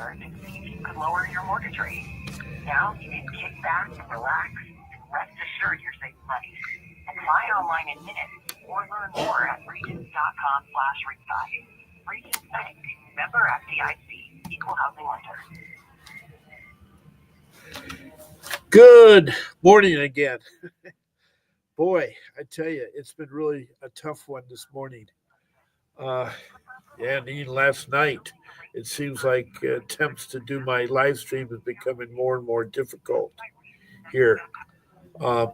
could lower your mortgage rate. Now you can kick back and relax. Rest assured you're saving money. Apply online in minutes or learn more at regions.com/refi. Regions Bank, member FDIC, equal housing lender. Good morning again. Boy, I tell you, it's been really a tough one this morning. And even last night, it seems like attempts to do my live stream is becoming more and more difficult here. Uh,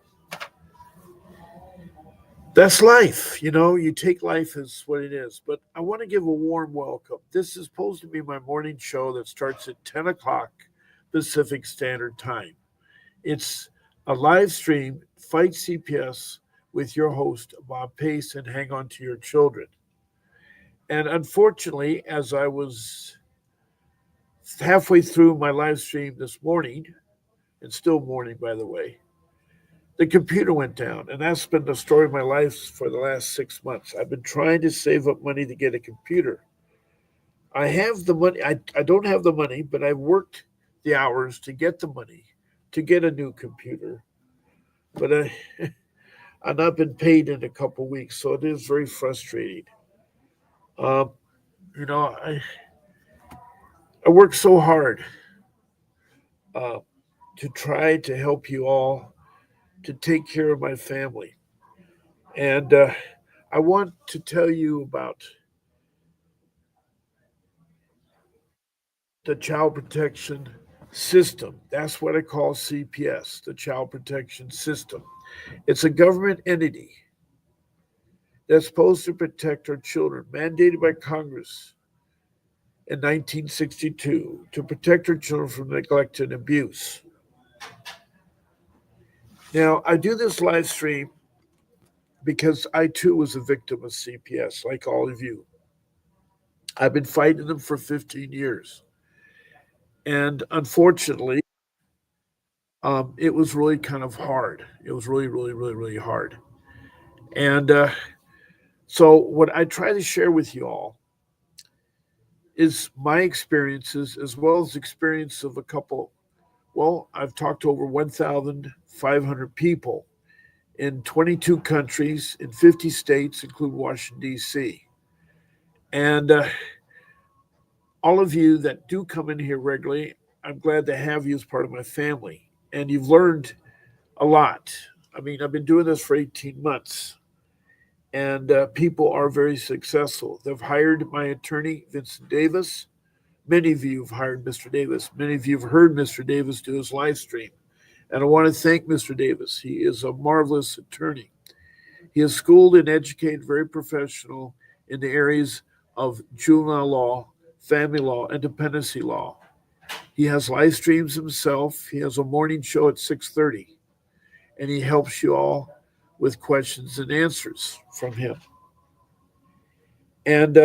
that's life, you take life as what it is. But I want to give a warm welcome. This is supposed to be my morning show that starts at 10 o'clock Pacific Standard Time. It's a live stream, Fight CPS, with your host, Bob Pace, and Hang On to Your Children. And unfortunately, as I was halfway through my live stream this morning, and still morning, by the way, the computer went down. And that's been the story of my life for the last 6 months. I've been trying to save up money to get a computer. I have the money. I don't have the money, but I've worked the hours to get the money to get a new computer. But I've not been paid in a couple of weeks, so it is very frustrating. Um, I work so hard uh, to try to help you all to take care of my family. And I want to tell you about the child protection system. That's what I call CPS, the child protection system. It's a government entity that's supposed to protect our children, mandated by Congress in 1962 to protect our children from neglect and abuse. Now, I do this live stream because I too was a victim of CPS, like all of you. I've been fighting them for 15 years. And unfortunately, it was really kind of hard. It was really, really, really, really hard. And so, what I try to share with you all is my experiences as well as experience of a couple. Well, I've talked to over 1,500 people in 22 countries, in 50 states, including Washington, D.C. And all of you that do come in here regularly, I'm glad to have you as part of my family. And you've learned a lot. I mean, I've been doing this for 18 months, and people are very successful. They've hired my attorney, Vincent Davis. Many of you have hired Mr. Davis. Many of you have heard Mr. Davis do his live stream. And I want to thank Mr. Davis. He is a marvelous attorney. He is schooled and educated, very professional in the areas of juvenile law, family law, and dependency law. He has live streams himself. He has a morning show at 6:30, and he helps you all with questions and answers from him. And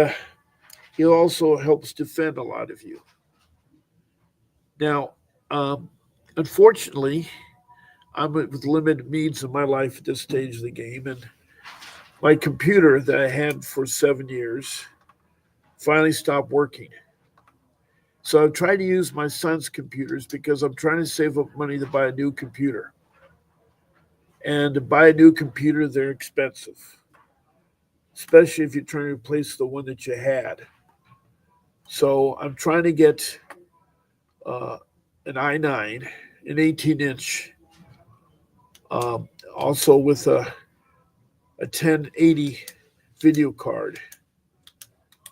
he also helps defend a lot of you. Now, unfortunately, I'm with limited means in my life at this stage of the game, and my computer that I had for 7 years finally stopped working. So I've tried to use my son's computers because I'm trying to save up money to buy a new computer. And to buy a new computer, they're expensive, especially if you're trying to replace the one that you had. So I'm trying to get uh, an i9, an 18-inch, also with a 1080 video card,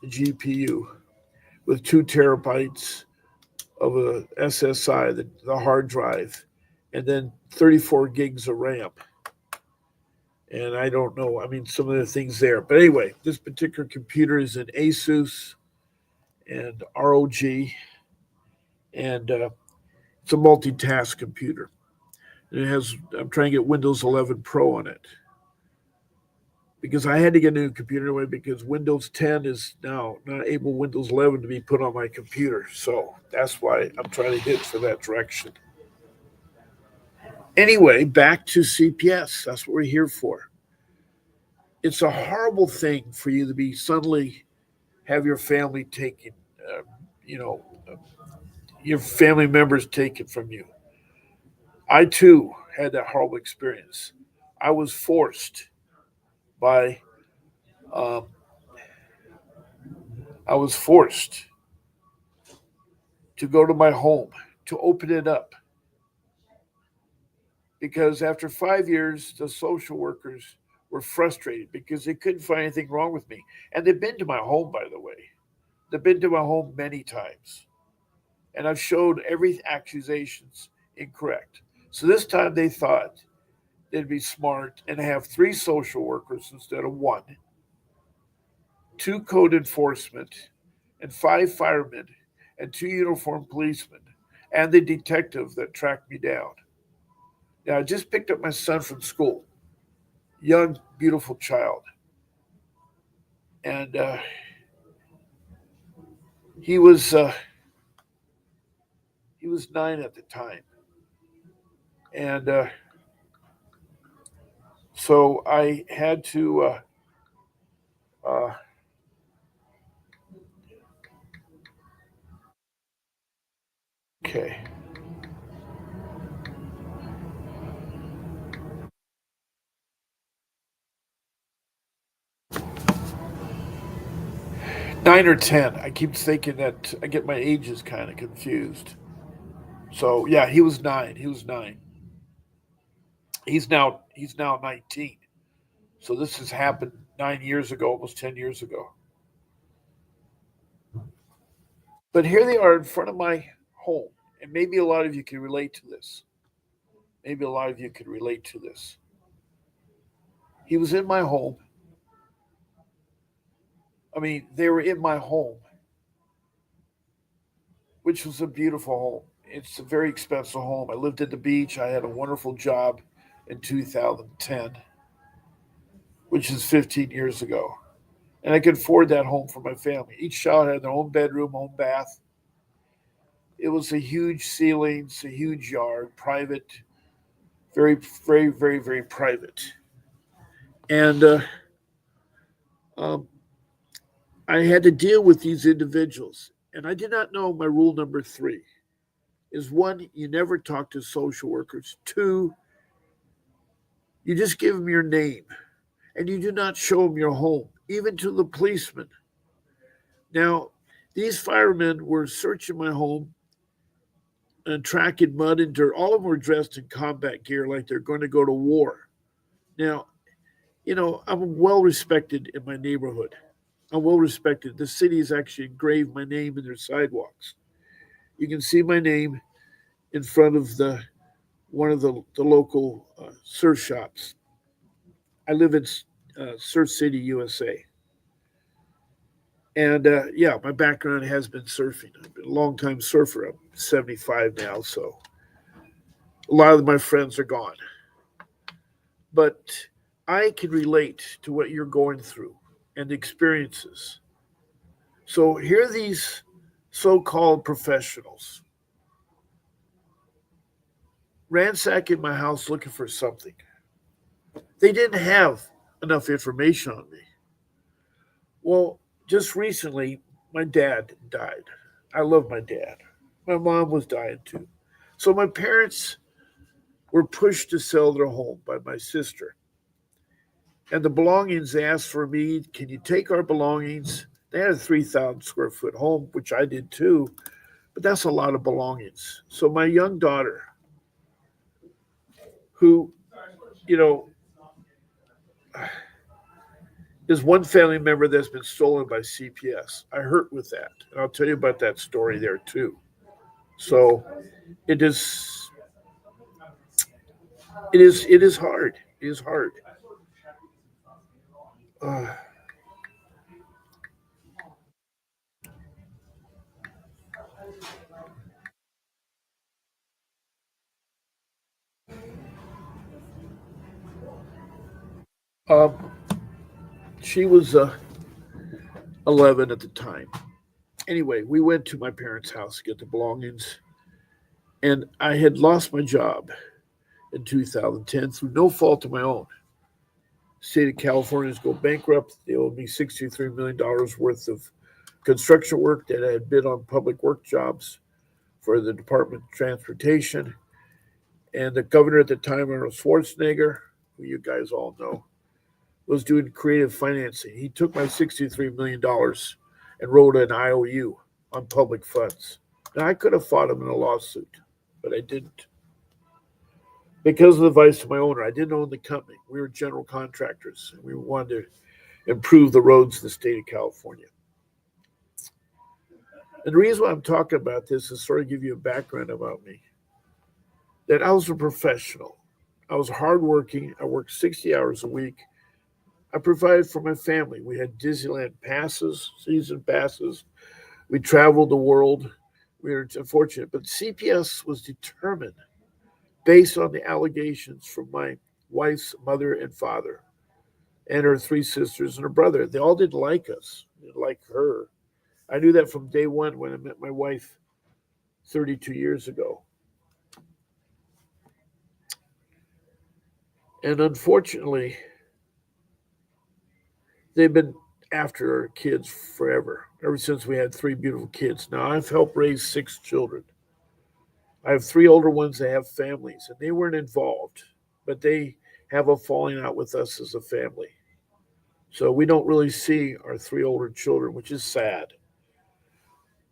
a GPU, with 2 terabytes of a SSI, the hard drive, and then 34 gigs of RAM. And I don't know, I mean, some of the things there. But anyway, this particular computer is an Asus and ROG, and it's a multitask computer. And I'm trying to get Windows 11 Pro on it, because I had to get a new computer anyway, because Windows 10 is now not able Windows 11 to be put on my computer. So that's why I'm trying to hit for that direction. Anyway, back to CPS. That's what we're here for. It's a horrible thing for you to be suddenly have your family taken, your family members taken from you. I too had that horrible experience. I was forced by, um, I was forced to go to my home to open it up because after 5 years, the social workers were frustrated because they couldn't find anything wrong with me. And they've been to my home, by the way. They've been to my home many times. And I've showed every accusations incorrect. So this time they thought they'd be smart and have three social workers instead of one, two code enforcement, and five firemen, and two uniformed policemen, and the detective that tracked me down. Now, I just picked up my son from school, young, beautiful child, and he was uh, he was 9 at the time, and so I had to. Uh, okay, 9 or 10. I keep thinking that I get my ages kind of confused. So yeah, he was 9. He was 9. He's now 19. So this has happened 9 years ago, almost 10 years ago. But here they are in front of my home, and maybe a lot of you can relate to this. Maybe a lot of you could relate to this. He was in my home. I mean, they were in my home, which was a beautiful home. It's a very expensive home. I lived at the beach. I had a wonderful job in 2010, which is 15 years ago. And I could afford that home for my family. Each child had their own bedroom, own bath. It was a huge ceilings, a huge yard, private, very, very, very, very private. And um, I had to deal with these individuals. And I did not know my rule number 3 is one, you never talk to social workers. Two, you just give them your name and you do not show them your home, even to the policeman. Now, these firemen were searching my home and tracking mud and dirt. All of them were dressed in combat gear like they're going to go to war. Now, I'm well respected in my neighborhood. I'm well respected. The city has actually engraved my name in their sidewalks. You can see my name in front of the one of the local surf shops. I live in Surf City, USA. And yeah, my background has been surfing. I've been a long time surfer. I'm 75 now, so a lot of my friends are gone. But I can relate to what you're going through and the experiences. So here are these so called professionals ransacking my house looking for something. They didn't have enough information on me. Well, just recently, my dad died. I love my dad. My mom was dying too. So my parents were pushed to sell their home by my sister. And the belongings they asked for me, can you take our belongings? They had a 3,000 square foot home, which I did too, but that's a lot of belongings. So my young daughter, who, you know, is one family member that's been stolen by CPS. I hurt with that. And I'll tell you about that story there too. So it is it is hard. It is hard. Uh, um, she was 11 at the time. Anyway, we went to my parents' house to get the belongings, and I had lost my job in 2010 through no fault of my own. State of California is go bankrupt. They owed me $63 million worth of construction work that I had been on public work jobs for the Department of Transportation. And the governor at the time, Arnold Schwarzenegger, who you guys all know, was doing creative financing. He took my $63 million and wrote an IOU on public funds. Now, I could have fought him in a lawsuit, but I didn't. Because of the advice of my owner, I didn't own the company. We were general contractors, and we wanted to improve the roads in the state of California. And the reason why I'm talking about this is sort of give you a background about me. That I was a professional. I was hardworking. I worked 60 hours a week. I provided for my family. We had Disneyland passes, season passes. We traveled the world. We were unfortunate. But CPS was determined based on the allegations from my wife's mother and father and her three sisters and her brother. They all didn't like us, didn't like her. I knew that from day one when I met my wife 32 years ago. And unfortunately, they've been after our kids forever, ever since we had three beautiful kids. Now, I've helped raise six children. I have three older ones that have families, and they weren't involved, but they have a falling out with us as a family. So we don't really see our three older children, which is sad.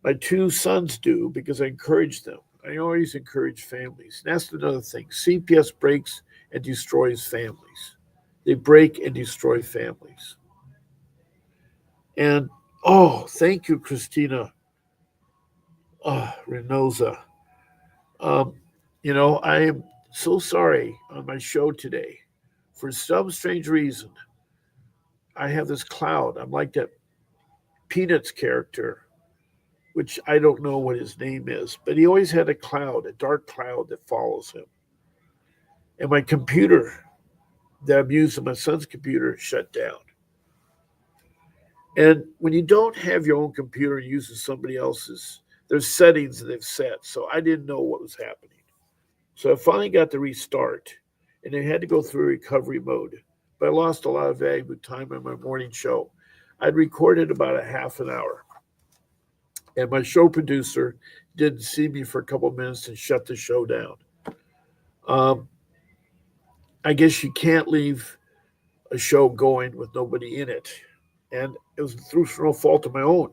My two sons do because I encourage them. I always encourage families. And that's another thing. CPS breaks and destroys families. They break and destroy families. And oh, thank you, Christina Reynosa. Um, I am so sorry on my show today. For some strange reason, I have this cloud. I'm like that Peanuts character, which I don't know what his name is, but he always had a cloud, a dark cloud that follows him. And my computer that I'm using, my son's computer, shut down. And when you don't have your own computer and using somebody else's, there's settings that they've set. So I didn't know what was happening. So I finally got to restart, and I had to go through recovery mode. But I lost a lot of valuable time on my morning show. I'd recorded about a half an hour, and my show producer didn't see me for a couple of minutes and shut the show down. Um, I guess you can't leave a show going with nobody in it. And it was through no fault of my own.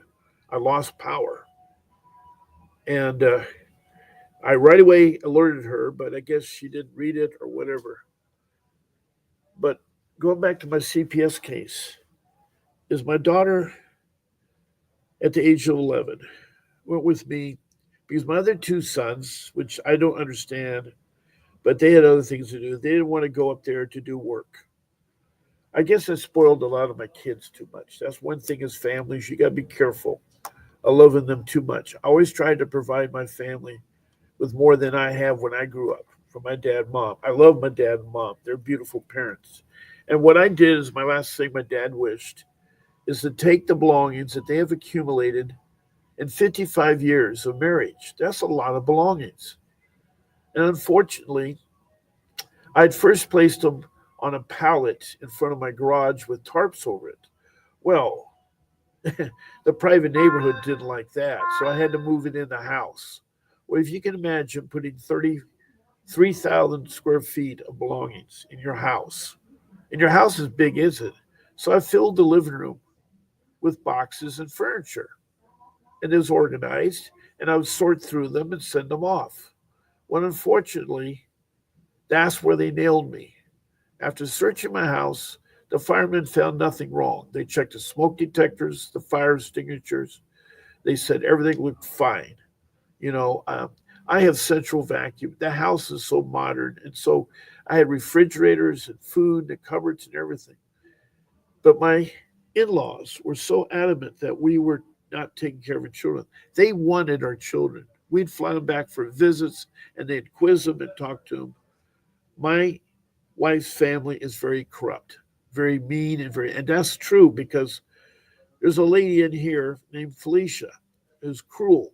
I lost power. And I right away alerted her, but I guess she didn't read it or whatever. But going back to my CPS case, is my daughter at the age of 11 went with me because my other two sons, which I don't understand, but they had other things to do. They didn't want to go up there to do work. I guess I spoiled a lot of my kids too much. That's one thing as families, you got to be careful of loving them too much. I always tried to provide my family with more than I have when I grew up from my dad and mom. I love my dad and mom. They're beautiful parents. And what I did is my last thing my dad wished is to take the belongings that they have accumulated in 55 years of marriage. That's a lot of belongings. And unfortunately, I'd first placed them on a pallet in front of my garage with tarps over it. Well, the private neighborhood didn't like that, so I had to move it in the house. Well, if you can imagine putting 33,000 square feet of belongings in your house, and your house is big, is it? So I filled the living room with boxes and furniture, and it was organized, and I would sort through them and send them off. Well, unfortunately, that's where they nailed me. After searching my house, the firemen found nothing wrong. They checked the smoke detectors, the fire extinguishers. They said everything looked fine. You know, I have central vacuum. The house is so modern. And so I had refrigerators and food and cupboards and everything. But my in laws were so adamant that we were not taking care of our children. They wanted our children. We'd fly them back for visits and they'd quiz them and talk to them. My wife's family is very corrupt, very mean, and that's true because there's a lady in here named Felicia who's cruel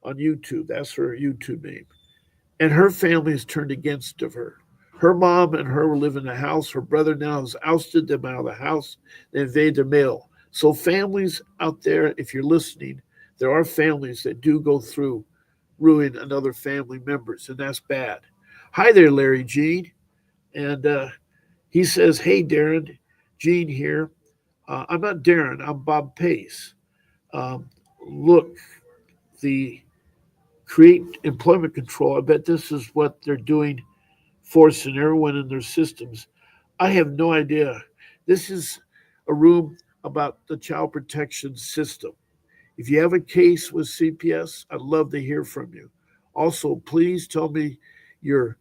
on YouTube. That's her YouTube name. And her family has turned against of her. Her mom and her live in the house. Her brother now has ousted them out of the house. They invade their mail. So, families out there, if you're listening, there are families that do go through ruin another family members, and that's bad. Hi there, Larry Gene. And he says, "Hey, Darren, Gene here. I'm not Darren, I'm Bob Pace. Um, look, the create employment control, I bet this is what they're doing, forcing everyone in their systems. I have no idea. This is a room about the child protection system. If you have a case with CPS, I'd love to hear from you. Also, please tell me your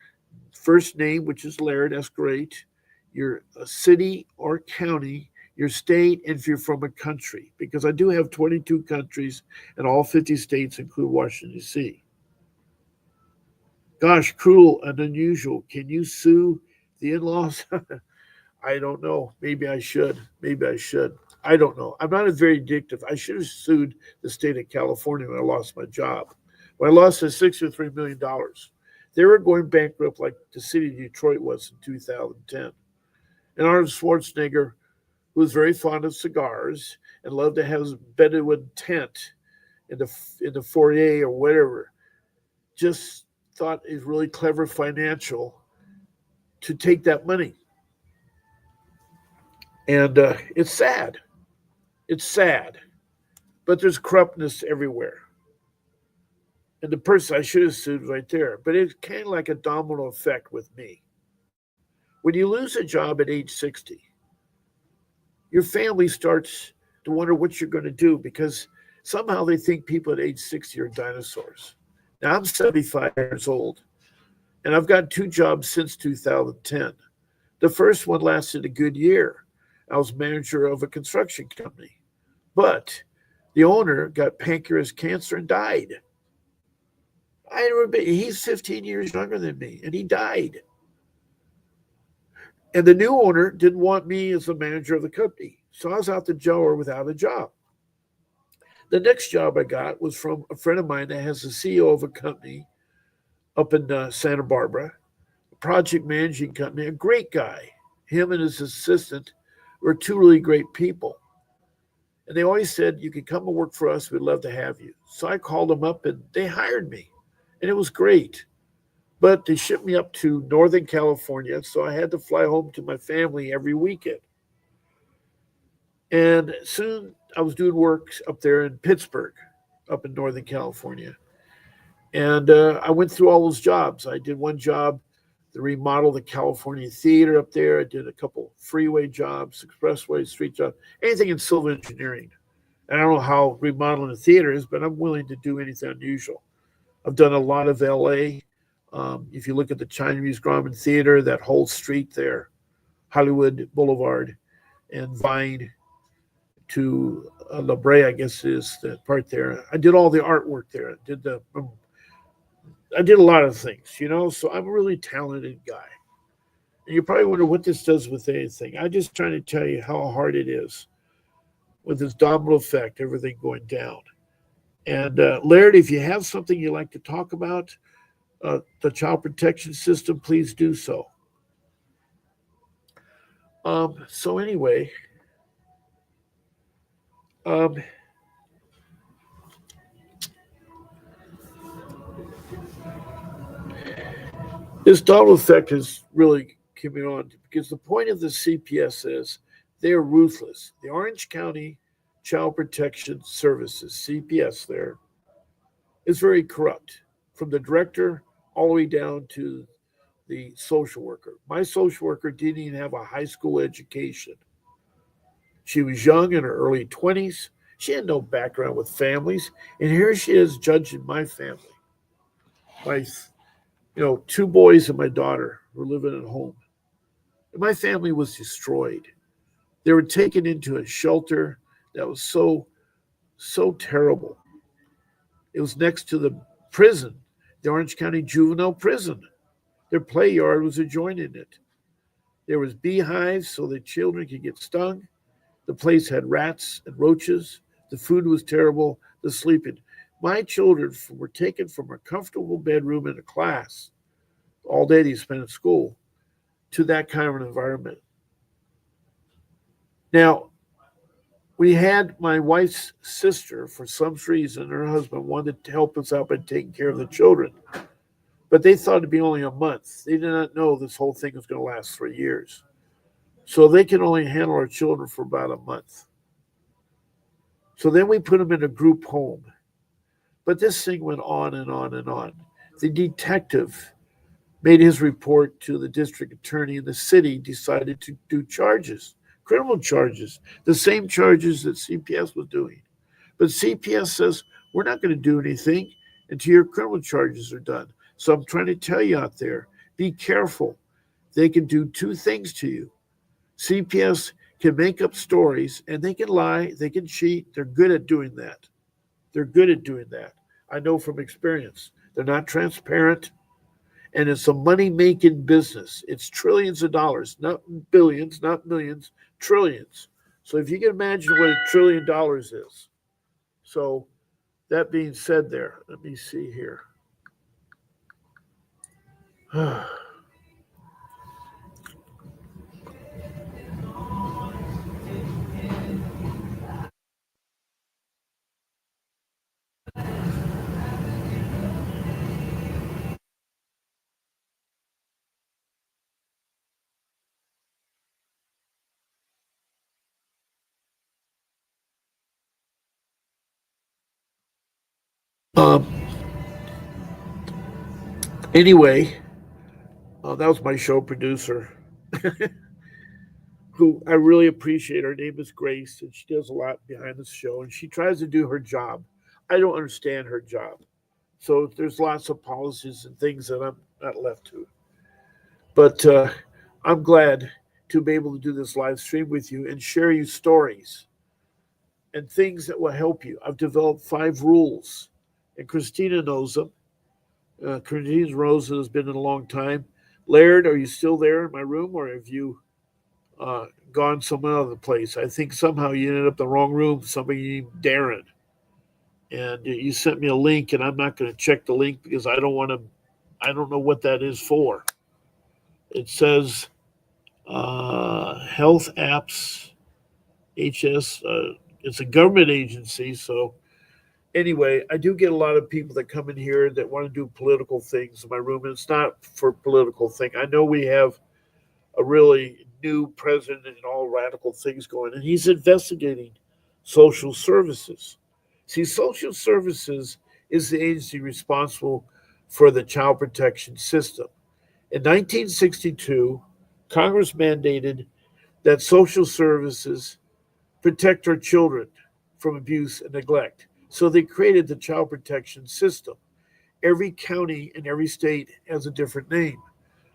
first name, which is Laird, that's great, your city or county, your state, and if you're from a country, because I do have 22 countries and all 50 states include Washington, D.C. Gosh, cruel and unusual. Can you sue the in laws? I don't know. Maybe I should. Maybe I should. I don't know. I'm not a very addictive. I should have sued the state of California when I lost my job. When I lost the $63 million, they were going bankrupt like the city of Detroit was in 2010. And Arnold Schwarzenegger, who was very fond of cigars and loved to have his bedouin tent in the foyer or whatever, just thought it was really clever financial to take that money. And it's sad. It's sad. But there's corruptness everywhere. And the person I should have sued right there. But it's kind of like a domino effect with me. When you lose a job at age 60, your family starts to wonder what you're going to do because somehow they think people at age 60 are dinosaurs. Now I'm 75 years old, and I've got two jobs since 2010. The first one lasted a good year. I was manager of a construction company, but the owner got pancreas cancer and died. I remember he's 15 years younger than me, and he died. And the new owner didn't want me as the manager of the company, so I was out the door without a job. The next job I got was from a friend of mine that has the CEO of a company up in Santa Barbara, a project managing company, a great guy. Him and his assistant were two really great people. And they always said, "You can come and work for us. We'd love to have you." So I called them up and they hired me. And it was great. But they shipped me up to Northern California. So I had to fly home to my family every weekend. And soon I was doing work up there in Pittsburgh, up in Northern California. And I went through all those jobs. I did one job to remodel the California Theater up there. I did a couple freeway jobs, expressway, street jobs, anything in civil engineering. And I don't know how remodeling a theater is, but I'm willing to do anything unusual. I've done a lot of LA. If you look at the Chinese Grauman Theater, that whole street there, Hollywood Boulevard and Vine to La Brea, I guess is the part there. I did all the artwork there. I did a lot of things, So I'm a really talented guy. And you probably wonder what this does with anything. I'm just trying to tell you how hard it is with this domino effect, everything going down. And Laird, if you have something you'd like to talk about, the child protection system, please do so. So anyway, um, this domino effect is really coming on because the point of the CPS is they're ruthless. The Orange County Child Protection Services, CPS, there is very corrupt, from the director all the way down to the social worker. My social worker didn't even have a high school education. She was young in her early 20s. She had no background with families. And here she is judging my family. My, two boys and my daughter were living at home. And my family was destroyed. They were taken into a shelter that was so terrible. It was next to the prison, the Orange County Juvenile Prison. Their play yard was adjoining it. There was beehives so the children could get stung. The place had rats and roaches. The food was terrible. The sleeping. My children were taken from a comfortable bedroom in a class all day they spent at school to that kind of an environment. Now, We had my wife's sister, for some reason, her husband wanted to help us out by taking care of the children, but they thought it'd be only a month. They did not know this whole thing was going to last 3 years. So they can only handle our children for about a month. So then we put them in a group home. But this thing went on and on and on. The detective made his report to the district attorney, and the city decided to do charges, criminal charges, the same charges that CPS was doing. But CPS says, we're not going to do anything until your criminal charges are done. So I'm trying to tell you out there, be careful. They can do two things to you. CPS can make up stories and they can lie, they can cheat. They're good at doing that. They're good at doing that. I know from experience. They're not transparent, and it's a money making business. It's trillions of dollars, not billions, not millions, trillions. So if you can imagine what $1 trillion is. So that being said, there, let me see here. um, anyway, that was my show producer, who I really appreciate. Her name is Grace, and she does a lot behind the show, and she tries to do her job. I don't understand her job. So there's lots of policies and things that I'm not left to. But I'm glad to be able to do this live stream with you and share you stories and things that will help you. I've developed 5 rules, and Christina knows them. Christina Rosa has been in a long time. Laird, are you still there in my room, or have you gone some other place? I think somehow you ended up in the wrong room. Somebody named Darren, and you sent me a link, and I'm not going to check the link because I don't want to. I don't know what that is for. It says Health Apps HS. It's a government agency, so anyway, I do get a lot of people that come in here that want to do political things in my room, and it's not for political thing. I know we have a really new president and all radical things going, and he's investigating social services. See, social services is the agency responsible for the child protection system. In 1962, Congress mandated that social services protect our children from abuse and neglect. So they created the child protection system. Every county in every state has a different name.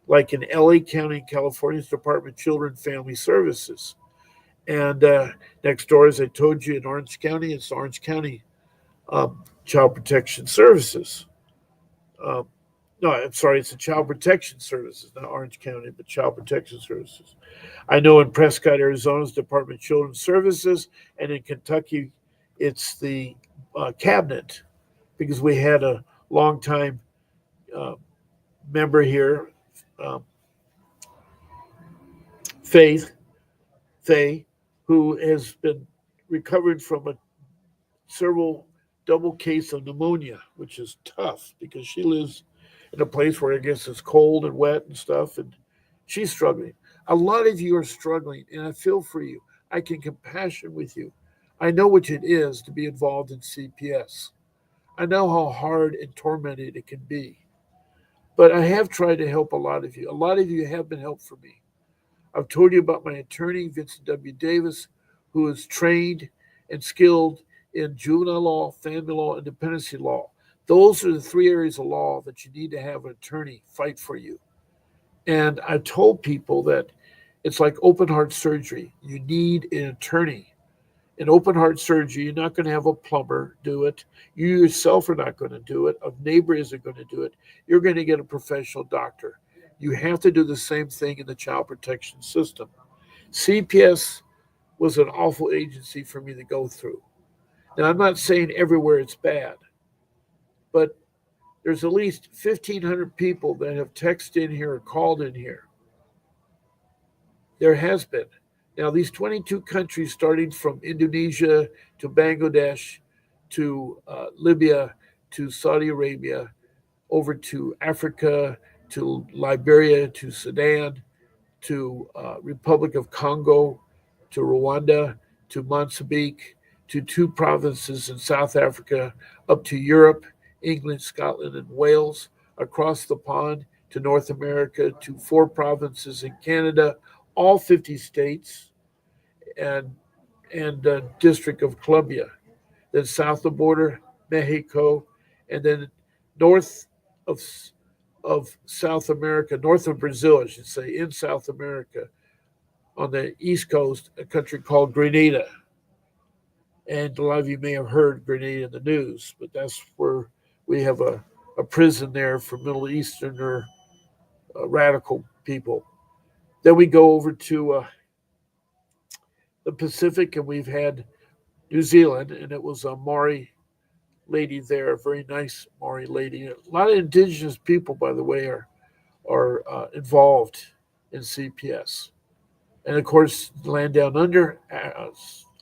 Like in LA County, California's Department of Children and Family Services. And next door, as I told you, in Orange County, it's Orange County Child Protection Services. Um, no, I'm sorry, it's the Child Protection Services, not Orange County, but Child Protection Services. I know in Prescott, Arizona's Department of Children's Services, and in Kentucky, it's the cabinet, because we had a longtime uh, member here, um, Faith, Faye, who has been recovering from a several double case of pneumonia, which is tough because she lives in a place where I guess it's cold and wet and stuff, and she's struggling. A lot of you are struggling, and I feel for you. I can compassion with you. I know what it is to be involved in CPS. I know how hard and tormented it can be. But I have tried to help a lot of you. A lot of you have been helped for me. I've told you about my attorney, Vincent W. Davis, who is trained and skilled in juvenile law, family law, and dependency law. Those are the 3 areas of law that you need to have an attorney fight for you. And I told people that it's like open heart surgery. You need an attorney. In open heart surgery, you're not going to have a plumber do it. You yourself are not going to do it. A neighbor isn't going to do it. You're going to get a professional doctor. You have to do the same thing in the child protection system. CPS was an awful agency for me to go through. Now, I'm not saying everywhere it's bad, but there's at least 1,500 people that have texted in here or called in here. There has been. Now, these 22 countries, starting from Indonesia to Bangladesh to Libya to Saudi Arabia, over to Africa to Liberia to Sudan to Republic of Congo to Rwanda to Mozambique to two provinces in South Africa, up to Europe, England, Scotland, and Wales, across the pond to North America to four provinces in Canada, all 50 states, and District of Columbia. Then south of the border, Mexico, and then north of South America, north of Brazil, I should say, in South America, on the east coast, a country called Grenada. And a lot of you may have heard Grenada in the news, but that's where we have a prison there for Middle Eastern or radical people. Then we go over to the Pacific, and we've had New Zealand, and it was a Maori lady there, a very nice Maori lady. A lot of indigenous people, by the way, are involved in CPS. And of course, land down under,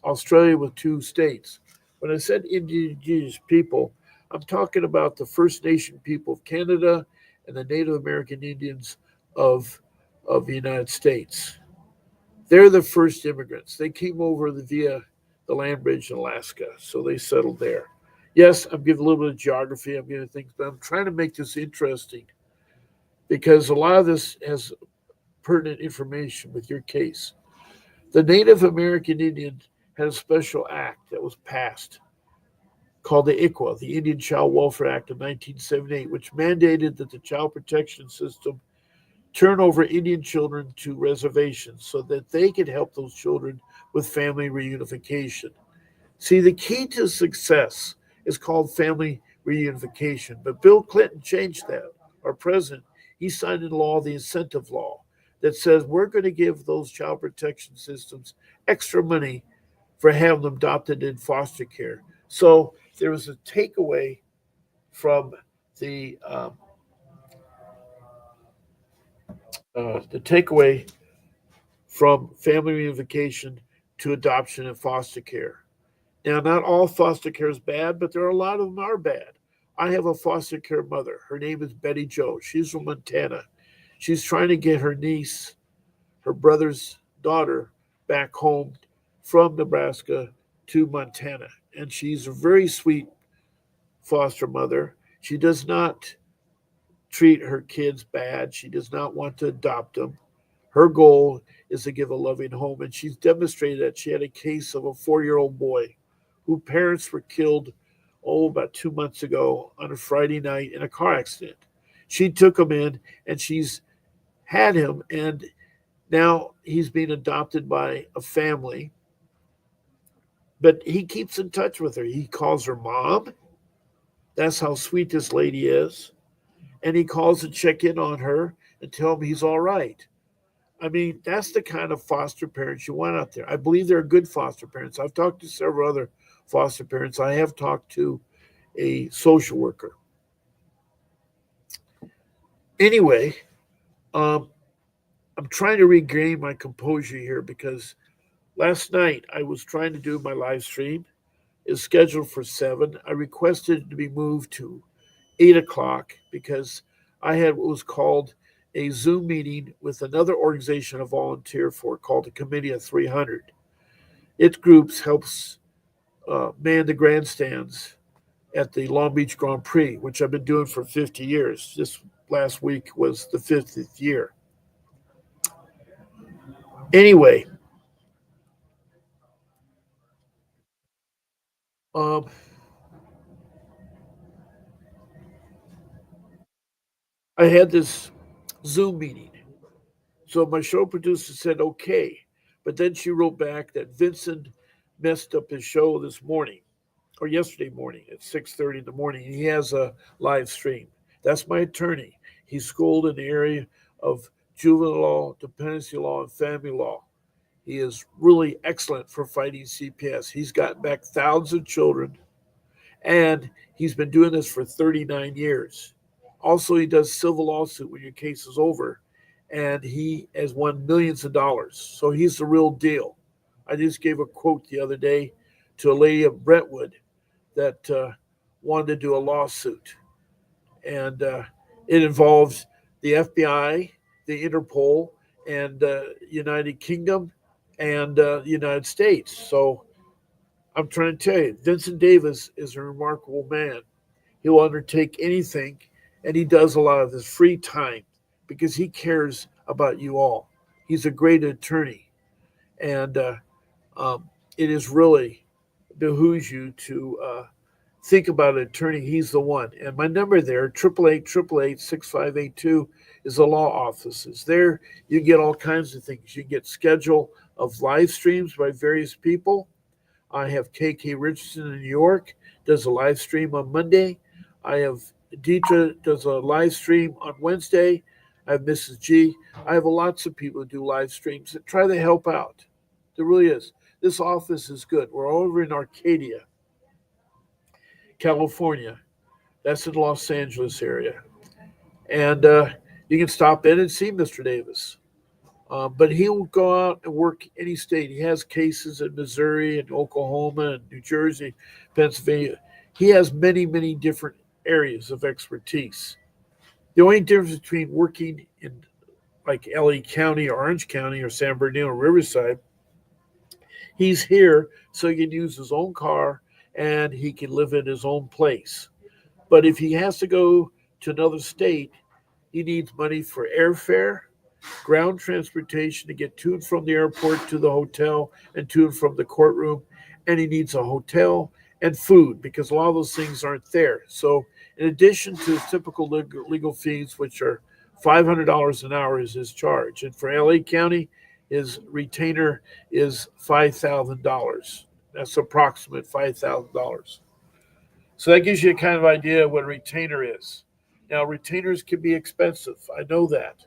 Australia with two states. When I said indigenous people, I'm talking about the First Nation people of Canada and the Native American Indians of, of the United States. They're the first immigrants. They came over via the land bridge in Alaska, so they settled there. Yes, I'm giving a little bit of geography, I'm giving things, but I'm trying to make this interesting because a lot of this has pertinent information with your case. The Native American Indian had a special act that was passed called the ICWA, the Indian Child Welfare Act of 1978, which mandated that the child protection system turn over Indian children to reservations so that they could help those children with family reunification. See, the key to success is called family reunification, but Bill Clinton changed that. Our president, he signed into law the incentive law that says we're going to give those child protection systems extra money for having them adopted in foster care. So there was a takeaway from the the takeaway from family reunification to adoption and foster care. Now, not all foster care is bad, but there are a lot of them are bad. I have a foster care mother. Her name is Betty Joe. She's from Montana. She's trying to get her niece, her brother's daughter, back home from Nebraska to Montana. And she's a very sweet foster mother. She does not treat her kids bad. She does not want to adopt them. Her goal is to give a loving home. And she's demonstrated that. She had a case of a 4-year-old boy whose parents were killed, about 2 months ago on a Friday night in a car accident. She took him in and she's had him, and now he's being adopted by a family. But he keeps in touch with her. He calls her mom. That's how sweet this lady is. And he calls to check in on her and tell him he's all right. I mean, that's the kind of foster parents you want out there. I believe there are good foster parents. I've talked to several other foster parents. I have talked to a social worker. Anyway, um, I'm trying to regain my composure here because last night I was trying to do my live stream. It's scheduled for 7. I requested it to be moved to 8 o'clock because I had what was called a Zoom meeting with another organization I volunteer for called the Committee of 300. Its groups helps man the grandstands at the Long Beach Grand Prix, which I've been doing for 50 years. This last week was the 50th year. Anyway, um, I had this Zoom meeting. So my show producer said, okay. But then she wrote back that Vincent messed up his show this morning or yesterday morning at 6:30 in the morning. He has a live stream. That's my attorney. He's schooled in the area of juvenile law, dependency law, and family law. He is really excellent for fighting CPS. He's gotten back thousands of children, and he's been doing this for 39 years. Also, he does civil lawsuit when your case is over, and he has won millions of dollars. So he's the real deal. I just gave a quote the other day to a lady of Brentwood that wanted to do a lawsuit, and it involves the FBI, the Interpol, and United Kingdom, and United States. So I'm trying to tell you, Vincent Davis is a remarkable man. He will undertake anything, and he does a lot of his free time because he cares about you all. He's a great attorney, and um, it is really behooves you to think about an attorney. He's the one. And my number there, 888-888-6582, is the law offices. There you get all kinds of things. You get schedule of live streams by various people. I have KK Richardson in New York, does a live stream on Monday. I have Deidre does a live stream on Wednesday. I have Mrs. G. I have lots of people who do live streams that try to help out. There really is. This office is good. We're over in Arcadia, California. That's in Los Angeles area. And you can stop in and see Mr. Davis. But he'll go out and work any state. He has cases in Missouri and Oklahoma and New Jersey, Pennsylvania. He has many, many different areas of expertise. The only difference between working in like LA County or Orange County or San Bernardino or Riverside, he's here so he can use his own car and he can live in his own place. But if he has to go to another state, he needs money for airfare, ground transportation to get to and from the airport to the hotel and to and from the courtroom, and he needs a hotel and food because a lot of those things aren't there. So, in addition to his typical legal fees, which are $500 an hour, is his charge, and for LA County, his retainer is $5,000. That's approximate $5,000. So that gives you a kind of idea of what a retainer is. Now, retainers can be expensive. I know that.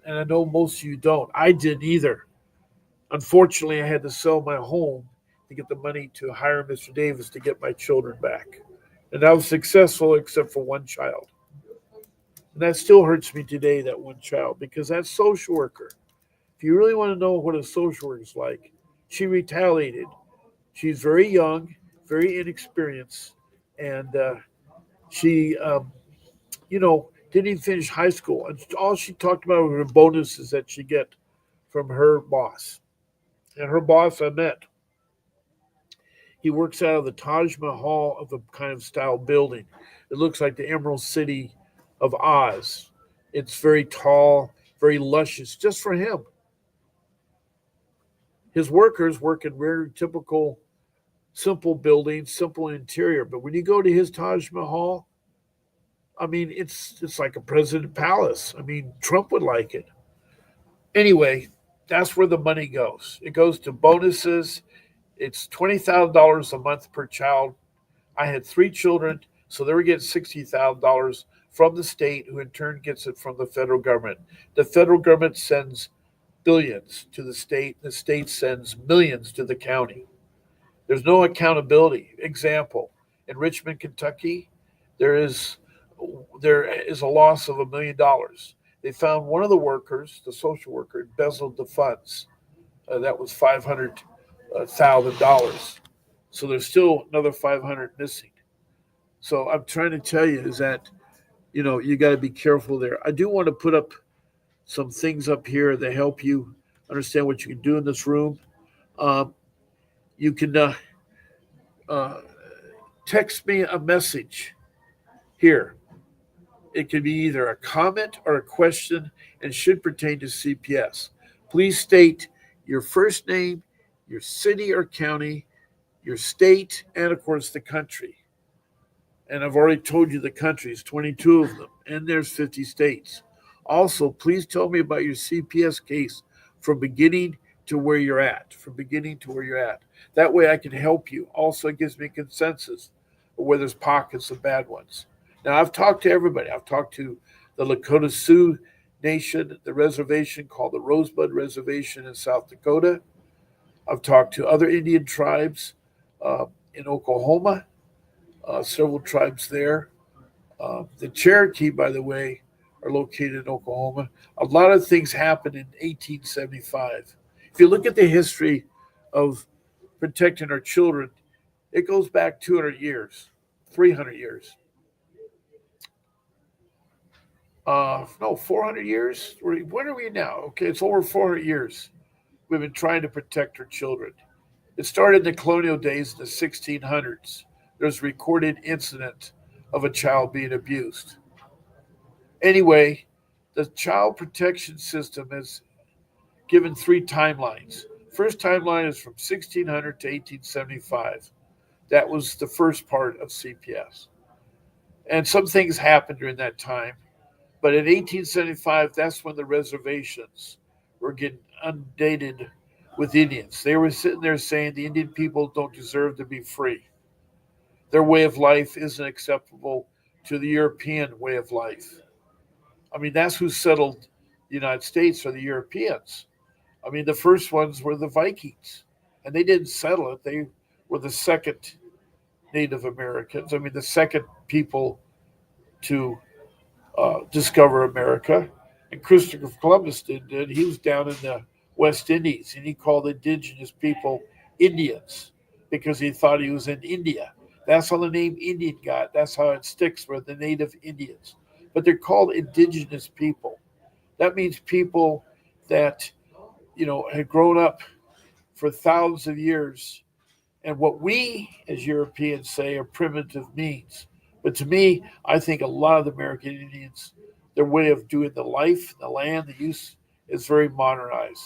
And I know most of you don't. I didn't either. Unfortunately, I had to sell my home to get the money to hire Mr. Davis to get my children back. And I was successful except for one child. And that still hurts me today, that one child, because that social worker, if you really want to know what a social worker is like, she retaliated. She's very young, very inexperienced, and she, didn't even finish high school. And all she talked about were the bonuses that she get from her boss. And her boss I met. He works out of the Taj Mahal of a kind of style building. It looks like the Emerald City of Oz. It's very tall, very luscious, just for him. His workers work in very typical, simple buildings, simple interior. But when you go to his Taj Mahal, I mean, it's like a president palace. I mean, Trump would like it. Anyway, that's where the money goes. It goes to bonuses. It's $20,000 a month per child. I had three children, so they were getting $60,000 from the state, who in turn gets it from the federal government. The federal government sends billions to the state. The state sends millions to the county. There's no accountability. Example: in Richmond, Kentucky, there is there is a loss of $1 million. They found one of the workers, the social worker, embezzled the funds. That was $500,000. So there's still another 500 missing. So I'm trying to tell you is that you got to be careful there. I do want to put up some things up here that help you understand what you can do in this room. Um, you can uh, text me a message here. It could be either a comment or a question and should pertain to CPS. Please state your first name, your city or county, your state, and of course the country. And I've already told you the countries, 22 of them, and there's 50 states. Also, please tell me about your CPS case from beginning to where you're at, from beginning to where you're at. That way I can help you. Also, it gives me consensus of where there's pockets of bad ones. Now, I've talked to everybody. I've talked to the Lakota Sioux Nation, the reservation called the Rosebud Reservation in South Dakota. I've talked to other Indian tribes in Oklahoma, several tribes there. The Cherokee, by the way, are located in Oklahoma. A lot of things happened in 1875. If you look at the history of protecting our children, it goes back 200 years, 300 years. No, 400 years? When are we now? Okay, it's over 400 years. We've been trying to protect our children. It started in the colonial days in the 1600s. There's a recorded incident of a child being abused. Anyway, the child protection system has given three timelines. First timeline is from 1600 to 1875. That was the first part of CPS. And some things happened during that time. But in 1875, that's when the reservations were getting inundated with Indians. They were sitting there saying the Indian people don't deserve to be free. Their way of life isn't acceptable to the European way of life. I mean, that's who settled the United States, are the Europeans. I mean, the first ones were the Vikings, and they didn't settle it. They were the second Native Americans. I mean, the second people to discover America. And Christopher Columbus did. He was down in the West Indies, and he called indigenous people Indians because he thought he was in India. That's how the name Indian got. That's how it sticks with the native Indians. But they're called indigenous people. That means people that, had grown up for thousands of years and what we as Europeans say are primitive means. But to me, I think a lot of the American Indians, their way of doing the life, the land, the use is very modernized.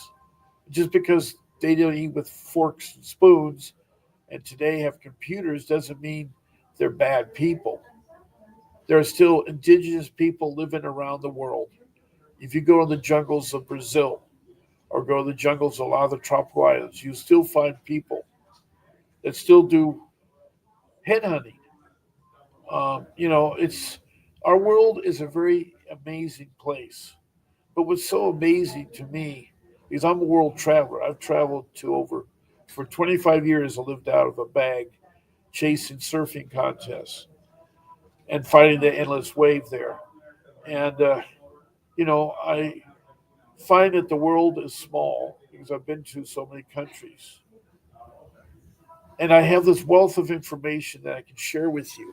Just because they don't eat with forks and spoons and today have computers doesn't mean they're bad people. There are still indigenous people living around the world. If you go to the jungles of Brazil or go to the jungles of a lot of the tropical islands, you still find people that still do head hunting. It's our world is a very amazing place. But what's so amazing to me is I'm a world traveler. I've traveled to over for 25 years. I lived out of a bag, chasing surfing contests and fighting the endless wave there. And I find that the world is small because I've been to so many countries, and I have this wealth of information that I can share with you.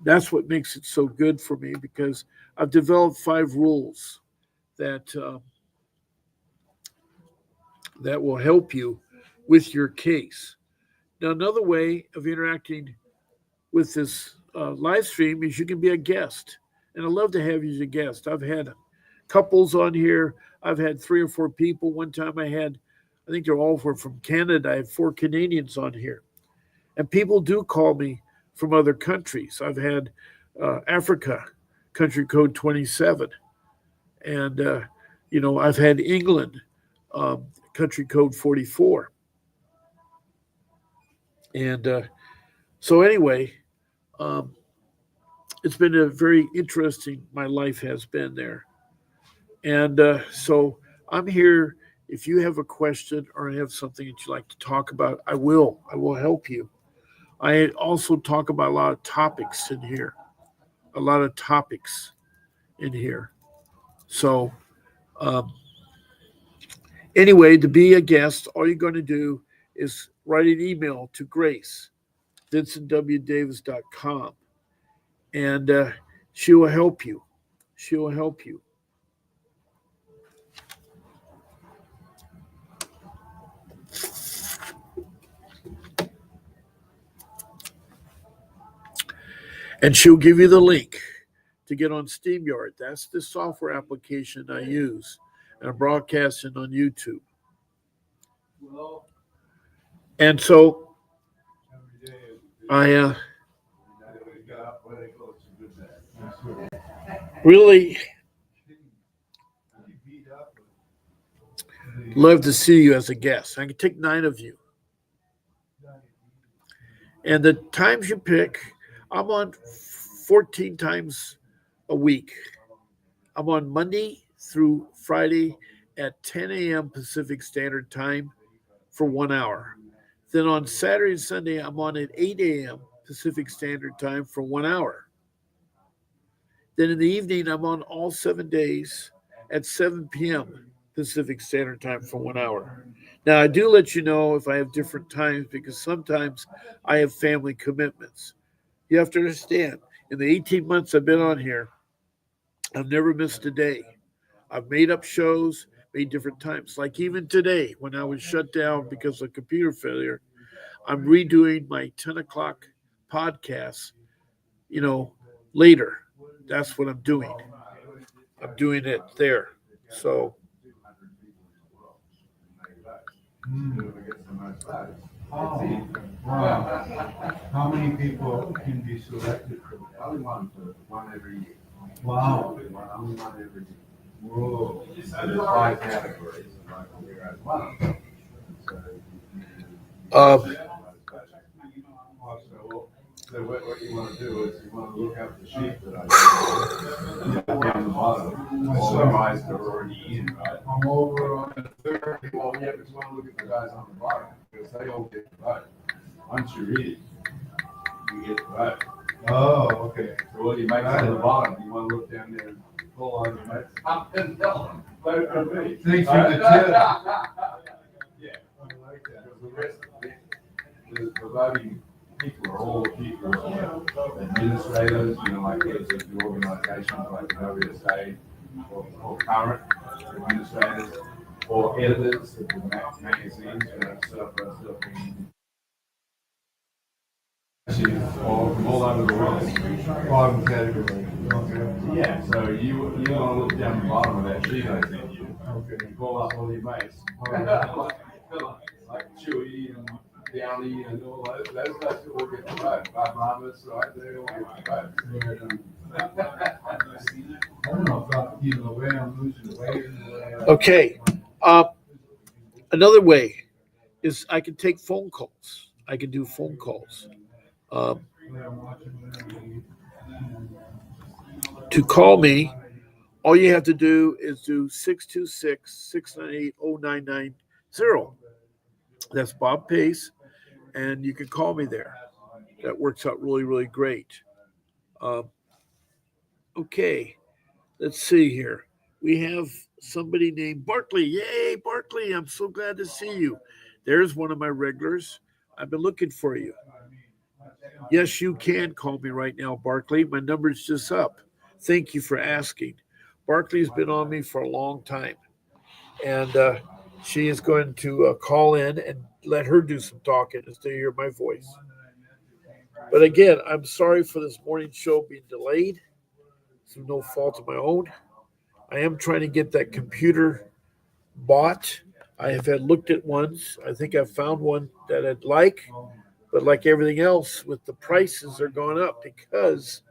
That's what makes it so good for me because I've developed 5 rules that will help you with your case. Now, another way of interacting with this live stream is you can be a guest, and I'd love to have you as a guest. I've had couples on here. I've had 3 or 4 people. One time I think they're all from Canada. I had 4 Canadians on here, and people do call me from other countries. I've had Africa, country code 27, and I've had England, country code 44, and so anyway, um, it's been a very interesting. My life has been there, and so I'm here. If you have a question or have something that you'd like to talk about, I will. I will help you. I also talk about a lot of topics in here. A lot of topics in here. So um, anyway, to be a guest, all you're going to do is write an email to Grace, vincentwdavis.com, and she will help you. She will help you. And she'll give you the link to get on SteamYard. That's the software application I use. And I'm broadcasting on YouTube. And so I really love to see you as a guest. I can take 9 of you. And the times you pick, I'm on 14 times a week. I'm on Monday through Friday at 10 a.m. Pacific Standard Time for 1 hour. Then on Saturday and Sunday, I'm on at 8 a.m. Pacific Standard Time for 1 hour. Then in the evening, I'm on all 7 days at 7 p.m. Pacific Standard Time for 1 hour. Now, I do let you know if I have different times because sometimes I have family commitments. You have to understand, in the 18 months I've been on here, I've never missed a day. I've made up shows, made different times. Like even today, when I was shut down because of computer failure, I'm redoing my 10 o'clock podcast, you know, later. That's what I'm doing. I'm doing it there. So, Oh, wow. How many people can be selected for that? Only one every year. Wow. Only one every year. Whoa. There's 5 categories, like we're at one of them. um, So what you want to do is you want to look up the sheet that I down the bottom. All the guys that are already in, right? I'm over on the third. Well, yeah, but you want to look at the guys on the bottom because they all get the vote. Once you're in, you get the vote. Oh, okay. So what you make on the bottom, you want to look down there and pull on your mates. I'm going to tell them, vote for me. Thanks for the tip. Yeah. I like that. Because the rest of the voting people are all the people, administrators, like the organizations like the WSA or current administrators or editors of the magazines, stuff. All from all over the world. Bottom category. Okay. Yeah, so you want to look down the bottom of that sheet I sent you. Okay. And call up all your mates. like Chewy and Downey and all those guys all get the vote. Bob Roberts, right? They all get the vote. I don't know about the way I'm losing weight. okay. Another way is I can take phone calls. I can do phone calls. To call me, all you have to do is do 626-698-0990. That's Bob Pace, and you can call me there. That works out really, really great. Okay, let's see here. We have somebody named Barkley. Yay, Barkley, I'm so glad to see you. There's one of my regulars. I've been looking for you. Yes, you can call me right now, Barkley. My number's just up. Thank you for asking. Barkley's been on me for a long time, and she is going to call in and let her do some talking as they hear my voice. But again, I'm sorry for this morning show being delayed through no fault of my own. I am trying to get that computer bought. I have had looked at ones. I think I've found one that I'd like, but like everything else, with the prices are going up because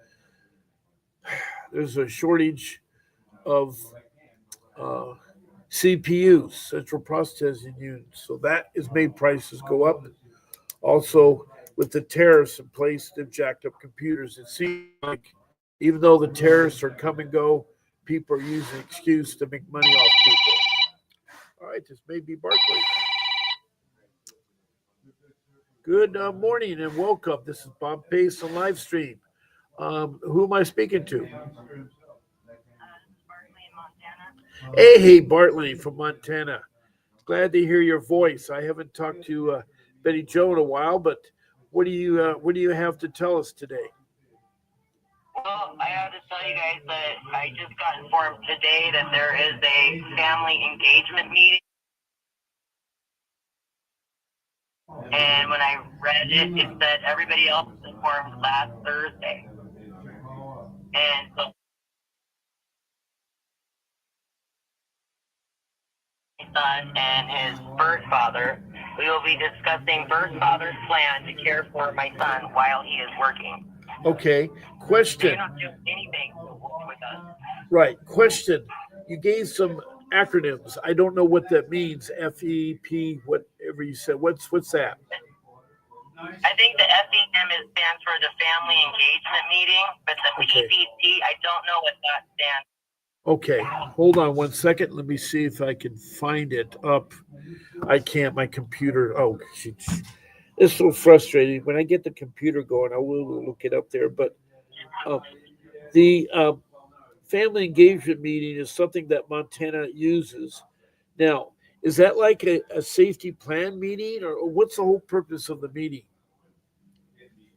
there's a shortage of CPUs, central processing units. So that has made prices go up. Also, with the tariffs in place, they've jacked up computers. It seems like even though the tariffs are come and go, people are using an excuse to make money off people. All right, this may be Barkley. Good morning and welcome. This is Bob Pace on live stream. Who am I speaking to? Hey, Bartley from Montana. Glad to hear your voice. I haven't talked to Betty Jo in a while, but what do you have to tell us today? Well, I have to tell you guys that I just got informed today that there is a family engagement meeting. And when I read it, it said everybody else was informed last Thursday. And so my son and his birth father, we will be discussing birth father's plan to care for my son while he is working. Okay. Question. You're not doing anything with us. Right. Question. You gave some acronyms. I don't know what that means. FEP, whatever you said. What's that? I think the FEM stands for the Family Engagement Meeting, but the PPT, I don't know what that stands for. Okay. Hold on one second. Let me see if I can find it up. I can't. My computer. Oh, it's so frustrating. When I get the computer going, I will look it up there. But the family engagement meeting is something that Montana uses. Now, is that like a safety plan meeting, or what's the whole purpose of the meeting?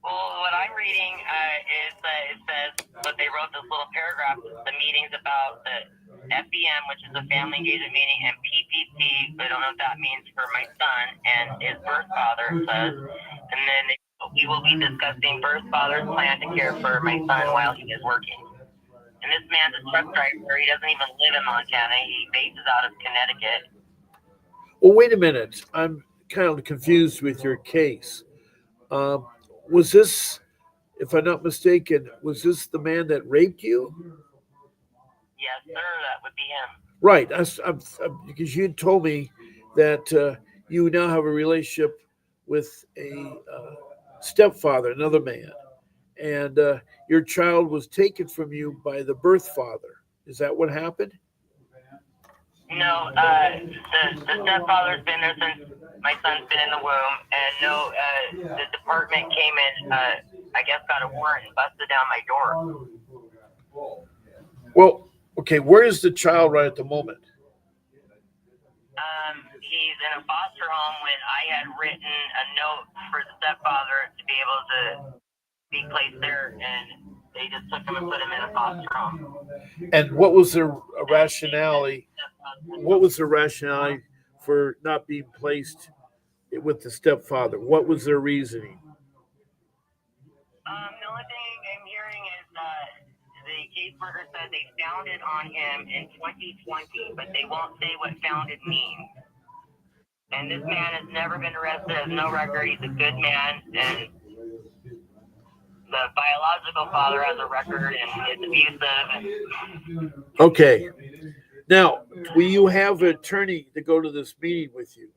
Well, what I'm reading is that it says what they wrote this little paragraph. The meeting's about the FEM, which is a family engagement meeting, and PPP. I don't know what that means for my son and his birth father says. And then we will be discussing birth father's plan to care for my son while he is working. And this man's a truck driver. He doesn't even live in Montana. He bases out of Connecticut. Well, wait a minute. I'm kind of confused with your case. Was this, if I'm not mistaken, was this the man that raped you? Yes, sir. That would be him. Right. Because you told me that you now have a relationship with a stepfather, another man, and your child was taken from you by the birth father. Is that what happened? No, the stepfather's been there since my son's been in the womb, and no, the department came in, I guess got a warrant and busted down my door. Well, okay, where is the child right at the moment? He's in a foster home when I had written a note for the stepfather to be able to be placed there, and they just took him and put him in a foster home. And what was the rationale? What was the rationale for not being placed with the stepfather? What was their reasoning? The only thing I'm hearing is the caseworker said they found it on him in 2020, but they won't say what founded means. And this man has never been arrested, has no record. He's a good man, and the biological father has a record and is abusive. Okay. Now, will you have an attorney to go to this meeting with you?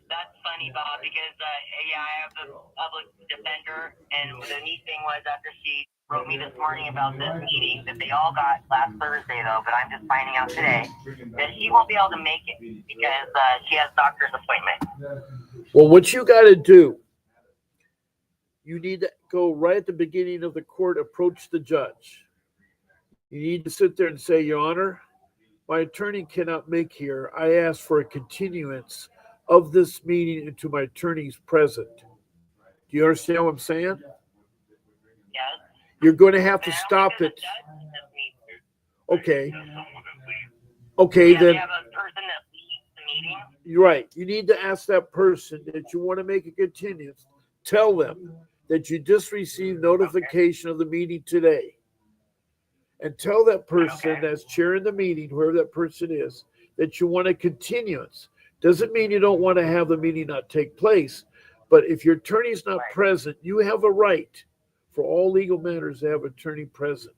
That's funny, Bob, because I have the public defender, and the neat thing was after she wrote me this morning about this meeting that they all got last Thursday, though, but I'm just finding out today that she won't be able to make it because she has doctor's appointment. Well, what you got to do, you need to go right at the beginning of the court, approach the judge. You need to sit there and say, Your Honor, my attorney cannot make here. I ask for a continuance of this meeting until my attorney's present. Do you understand what I'm saying? Yes. You're going to have to stop it. Okay. Okay, then. You have a person that leads the meeting. You're right. You need to ask that person that you want to make a continuance. Tell them that you just received notification of the meeting today. And tell that person that's chairing the meeting, whoever that person is, that you want a continuance. Doesn't mean you don't want to have the meeting not take place, but if your attorney's not present, you have a right for all legal matters to have an attorney present.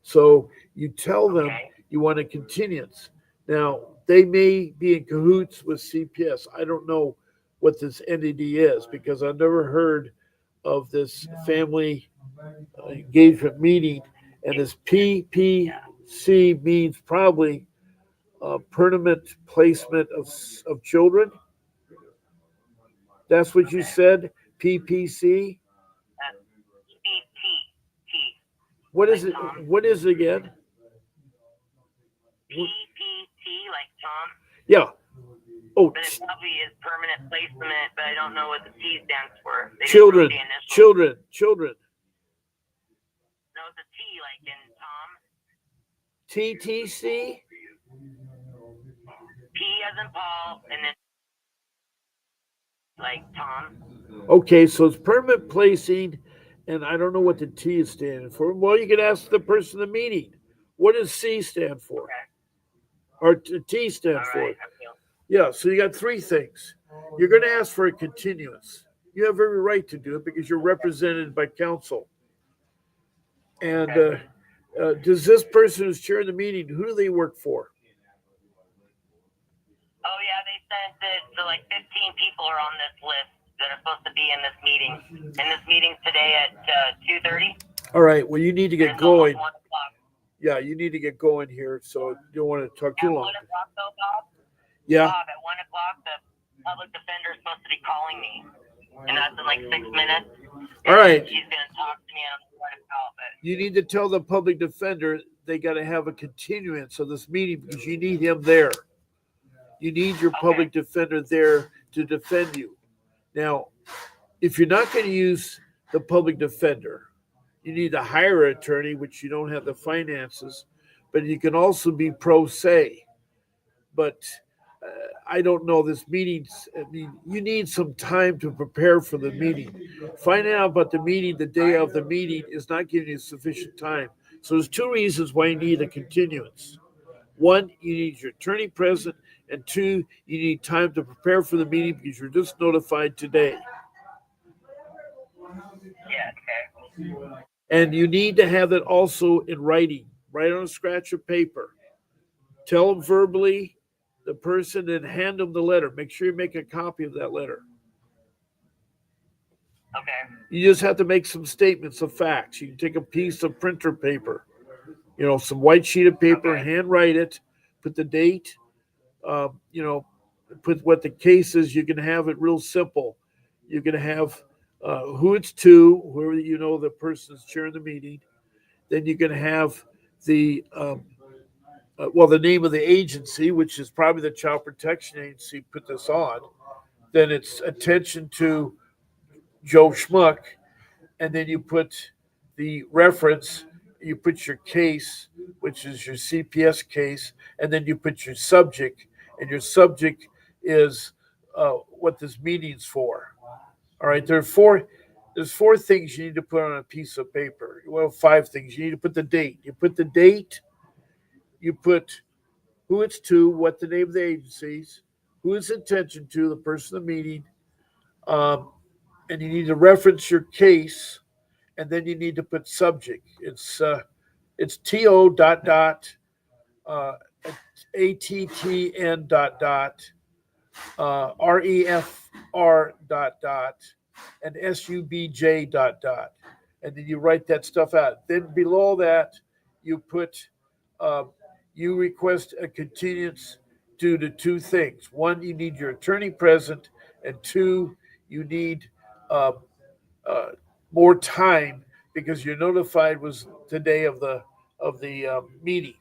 So you tell them you want a continuance. Now, they may be in cahoots with CPS. I don't know what this entity is because I've never heard of this family engagement meeting. And this PPC means probably permanent placement of children. That's what you said, PPC? What is it? What is it again? PPT, like Tom. Yeah. Oh, but it probably is permanent placement, but I don't know what the T stands for. Children. No, it's a T, like in Tom. TTC? P as in Paul, and then like Tom. Okay, so it's permanent placing, and I don't know what the T is standing for. Well, you can ask the person in the meeting. What does C stand for? Okay. Or T stand for? Yeah, so you got three things. You're going to ask for a continuance. You have every right to do it because you're represented by counsel. And does this person who's chairing the meeting, who do they work for? Oh, yeah, they said that so like 15 people are on this list that are supposed to be in this meeting. And this meeting's today at 2:30. All right, well, you need to get going. 1 o'clock. Yeah, you need to get going here, so you don't want to talk too long. At 1 o'clock, though, Bob? Yeah. Bob, at 1 o'clock, the public defender is supposed to be calling me. And that's in like 6 minutes. All right. She's gonna talk to me on what about it. You need to tell the public defender they got to have a continuance of this meeting because you need him there. You need your public defender there to defend you. Now, if you're not going to use the public defender, you need to hire an attorney, which you don't have the finances, but you can also be pro se. But I don't know this meeting's. I mean, you need some time to prepare for the meeting. Finding out about the meeting the day of the meeting is not giving you sufficient time. So there's two reasons why you need a continuance. One, you need your attorney present, and two, you need time to prepare for the meeting because you're just notified today. Yeah, okay. And you need to have that also in writing, right on a scratch of paper. Tell them verbally the person and hand them the letter. Make sure you make a copy of that letter. Okay. You just have to make some statements of facts. You can take a piece of printer paper, some white sheet of paper, handwrite it, put the date, put what the case is. You can have it real simple. You can have who it's to, whoever the person's chairing the meeting. Then you can have the the name of the agency, which is probably the Child Protection Agency, put this on. Then it's attention to Joe Schmuck, and then you put the reference. You put your case, which is your CPS case, and then you put your subject, and your subject is what this meeting's for. All right, there's four things you need to put on a piece of paper. Well, 5 things. You need to put the date. You put the date. You put who it's to, what the name of the agencies, who it's attention to, the person of the meeting, and you need to reference your case, and then you need to put subject. It's to dot dot attn dot dot refr dot dot and subj dot dot, and then you write that stuff out. Then below that, you put you request a continuance due to 2 things. 1, you need your attorney present, and 2, you need uh, more time because you're notified was the day of the meeting,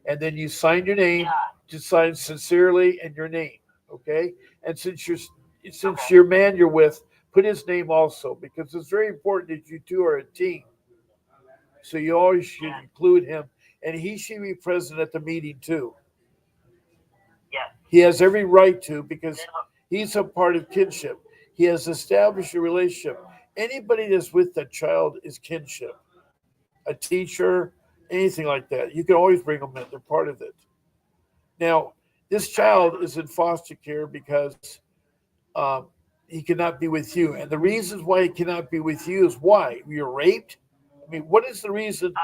and then you sign your name. Just sign sincerely and your name, okay? And since your man you're with, put his name also because it's very important that you two are a team. So you always should include him, and he should be present at the meeting too. Yes. He has every right to because he's a part of kinship. He has established a relationship. Anybody that's with the child is kinship. A teacher, anything like that. You can always bring them in. They're part of it. Now, this child is in foster care because he cannot be with you. And the reasons why he cannot be with you is why? You're raped? I mean, what is the reason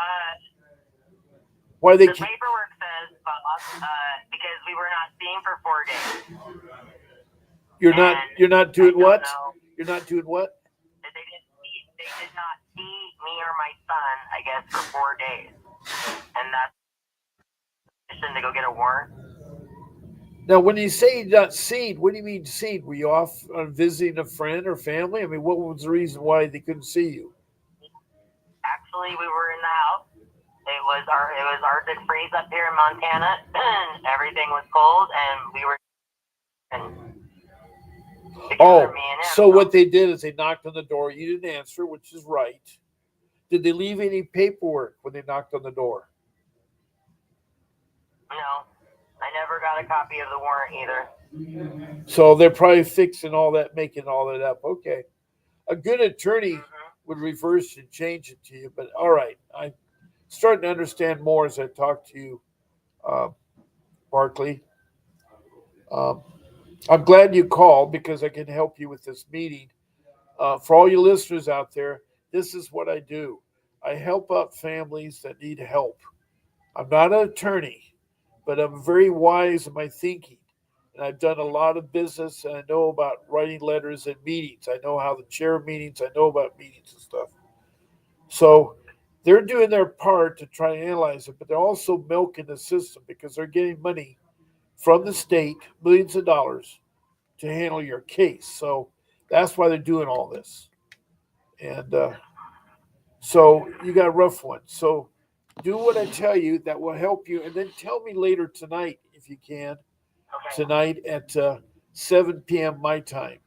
why they The can't? paperwork says, because we were not seeing for 4 days. You're not doing what? Know. You're not doing what? They did not see me or my son, I guess, for 4 days. And that's to go get a warrant. Now, when you say you're not seen, what do you mean seen? Were you off on visiting a friend or family? I mean, what was the reason why they couldn't see you? Actually, we were in the house. It was Arctic freeze up here in Montana, and everything was cold, and we were. Oh, so what they did is they knocked on the door. You didn't answer, which is right. Did they leave any paperwork when they knocked on the door? No, I never got a copy of the warrant either. So they're probably fixing all that, making all that up. Okay. A good attorney would reverse and change it to you, but all right. I'm starting to understand more as I talk to you, Barkley. I'm glad you called because I can help you with this meeting. For all you listeners out there, this is what I do. I help out families that need help. I'm not an attorney, but I'm very wise in my thinking. And I've done a lot of business, and I know about writing letters and meetings. I know how to chair meetings. I know about meetings and stuff. So they're doing their part to try and analyze it, but they're also milking the system because they're getting money from the state, millions of dollars, to handle your case. So That's why they're doing all this. And so you got a rough one. So do what I tell you. That will help you. And then tell me later tonight, if you can, Okay. tonight at 7 p.m. my time,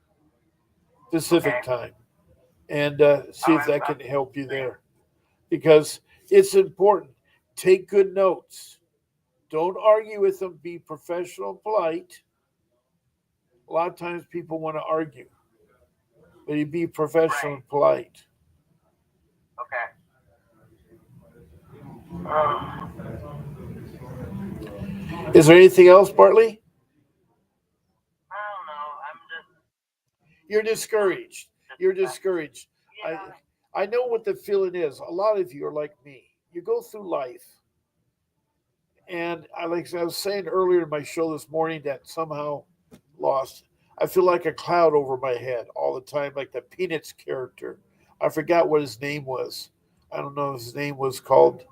Pacific Okay. time, and see All if right. that can help you there. Because it's important. Take good notes. Don't argue with them. Be professional and polite. A lot of times people want to argue, but you be professional Right. and polite. Okay. Um, Is there anything else, Bartley? I don't know. I'm just You're discouraged. You're uh, discouraged. I yeah. I know what the feeling is. A lot of you are like me. You go through life, and like I was saying earlier in my show this morning, that somehow lost. I feel like a cloud over my head all the time, like the Peanuts character. I forgot what his name was. I don't know if his name was called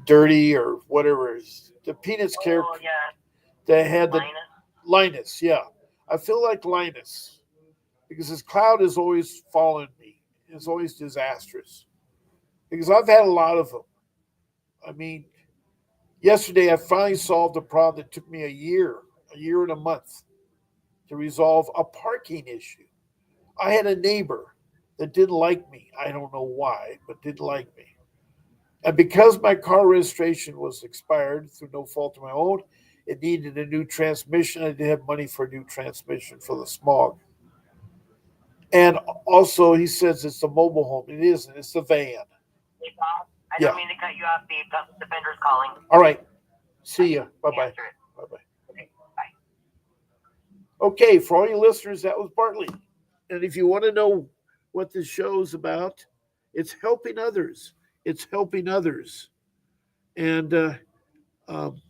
Dirty or whatever. The Peanuts Oh character yeah. that had the Linus. Linus. Yeah, I feel like Linus because his cloud is always following me. It's always disastrous because I've had a lot of them. I mean, yesterday I finally solved a problem that took me a year and a month to resolve a parking issue. I had a neighbor that didn't like me. I don't know why, but didn't like me. And because my car registration was expired through no fault of my own, it needed a new transmission. I didn't have money for a new transmission for the smog. And also, he says it's the mobile home. It isn't. It's the van. Hey Bob. I Yeah. don't mean to cut you off, Dave. The vendor's calling. All right. See ya. Bye bye. Answer it. Bye bye. Okay. Bye. Okay, for all you listeners, that was Bartley. And if you want to know what this show's about, it's helping others. It's helping others. And um,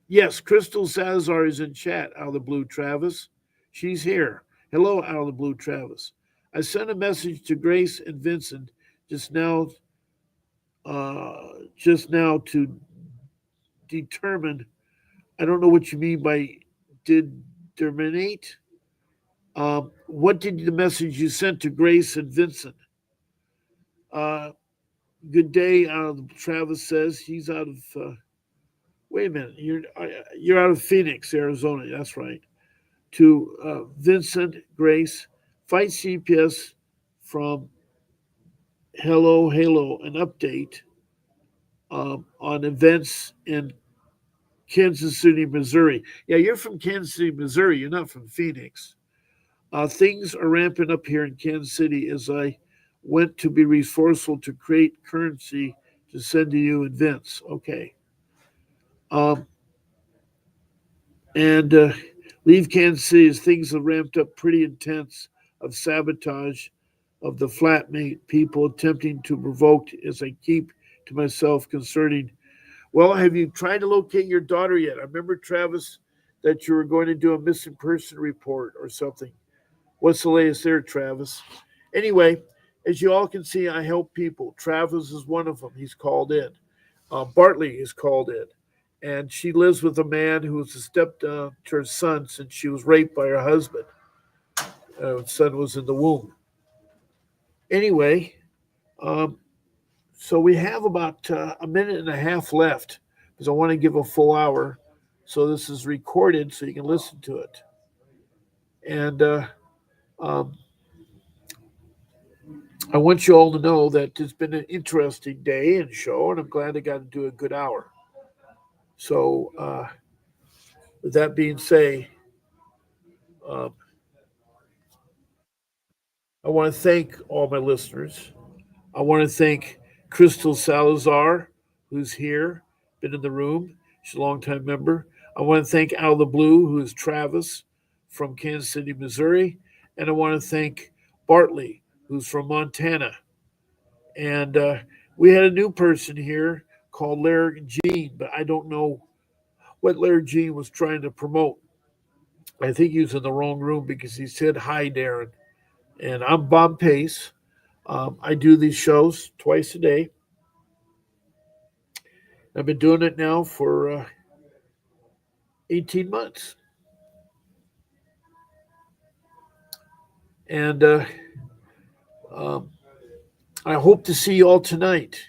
yes, Crystal Salazar is in chat out of the blue, Travis. She's here. Hello, out of the blue, Travis. I sent a message to Grace and Vincent just now, to determine. I don't know what you mean by determinate. What did the message you sent to Grace and Vincent? Uh, good day. Travis says he's out of. Wait a minute. You're out of Phoenix, Arizona. That's right. To Vincent, Grace, fight CPS from Halo, an update on events in Kansas City, Missouri. Yeah, you're from Kansas City, Missouri. You're not from Phoenix. Things are ramping up here in Kansas City as I went to be resourceful to create currency to send to you and Vince. Okay. Um, and leave Kansas City as things have ramped up pretty intense of sabotage of the flatmate people attempting to provoke as I keep to myself concerning. Well, have you tried to locate your daughter yet? I remember, Travis, that you were going to do a missing person report or something. What's the latest there, Travis? Anyway, as you all can see, I help people. Travis is one of them. He's called in. Bartley is called in. And she lives with a man who was a step to her son since she was raped by her husband. Son was in the womb. Anyway, um, so we have about a minute and a half left because I want to give a full hour. So this is recorded so you can listen to it. And um, I want you all to know that it's been an interesting day and show, and I'm glad I got to do a good hour. So, with that being said, um, I want to thank all my listeners. I want to thank Crystal Salazar, who's here, been in the room. She's a longtime member. I want to thank Out of the Blue, who is Travis from Kansas City, Missouri. And I want to thank Bartley, who's from Montana. And we had a new person here called Larry Jean, but I don't know what Larry Jean was trying to promote. I think he was in the wrong room because he said, "Hi, Darren." And I'm Bob Pace. I do these shows twice a day. I've been doing it now for 18 months. And um, I hope to see you all tonight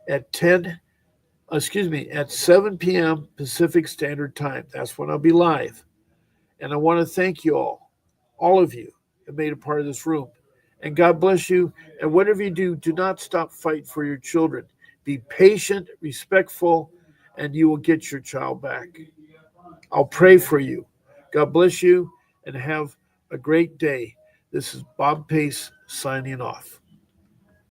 at at 7 p.m. Pacific Standard Time. That's when I'll be live. And I want to thank you all of you that made a part of this room. And God bless you. And whatever you do, do not stop fighting for your children. Be patient, respectful, and you will get your child back. I'll pray for you. God bless you and have a great day. This is Bob Pace signing off.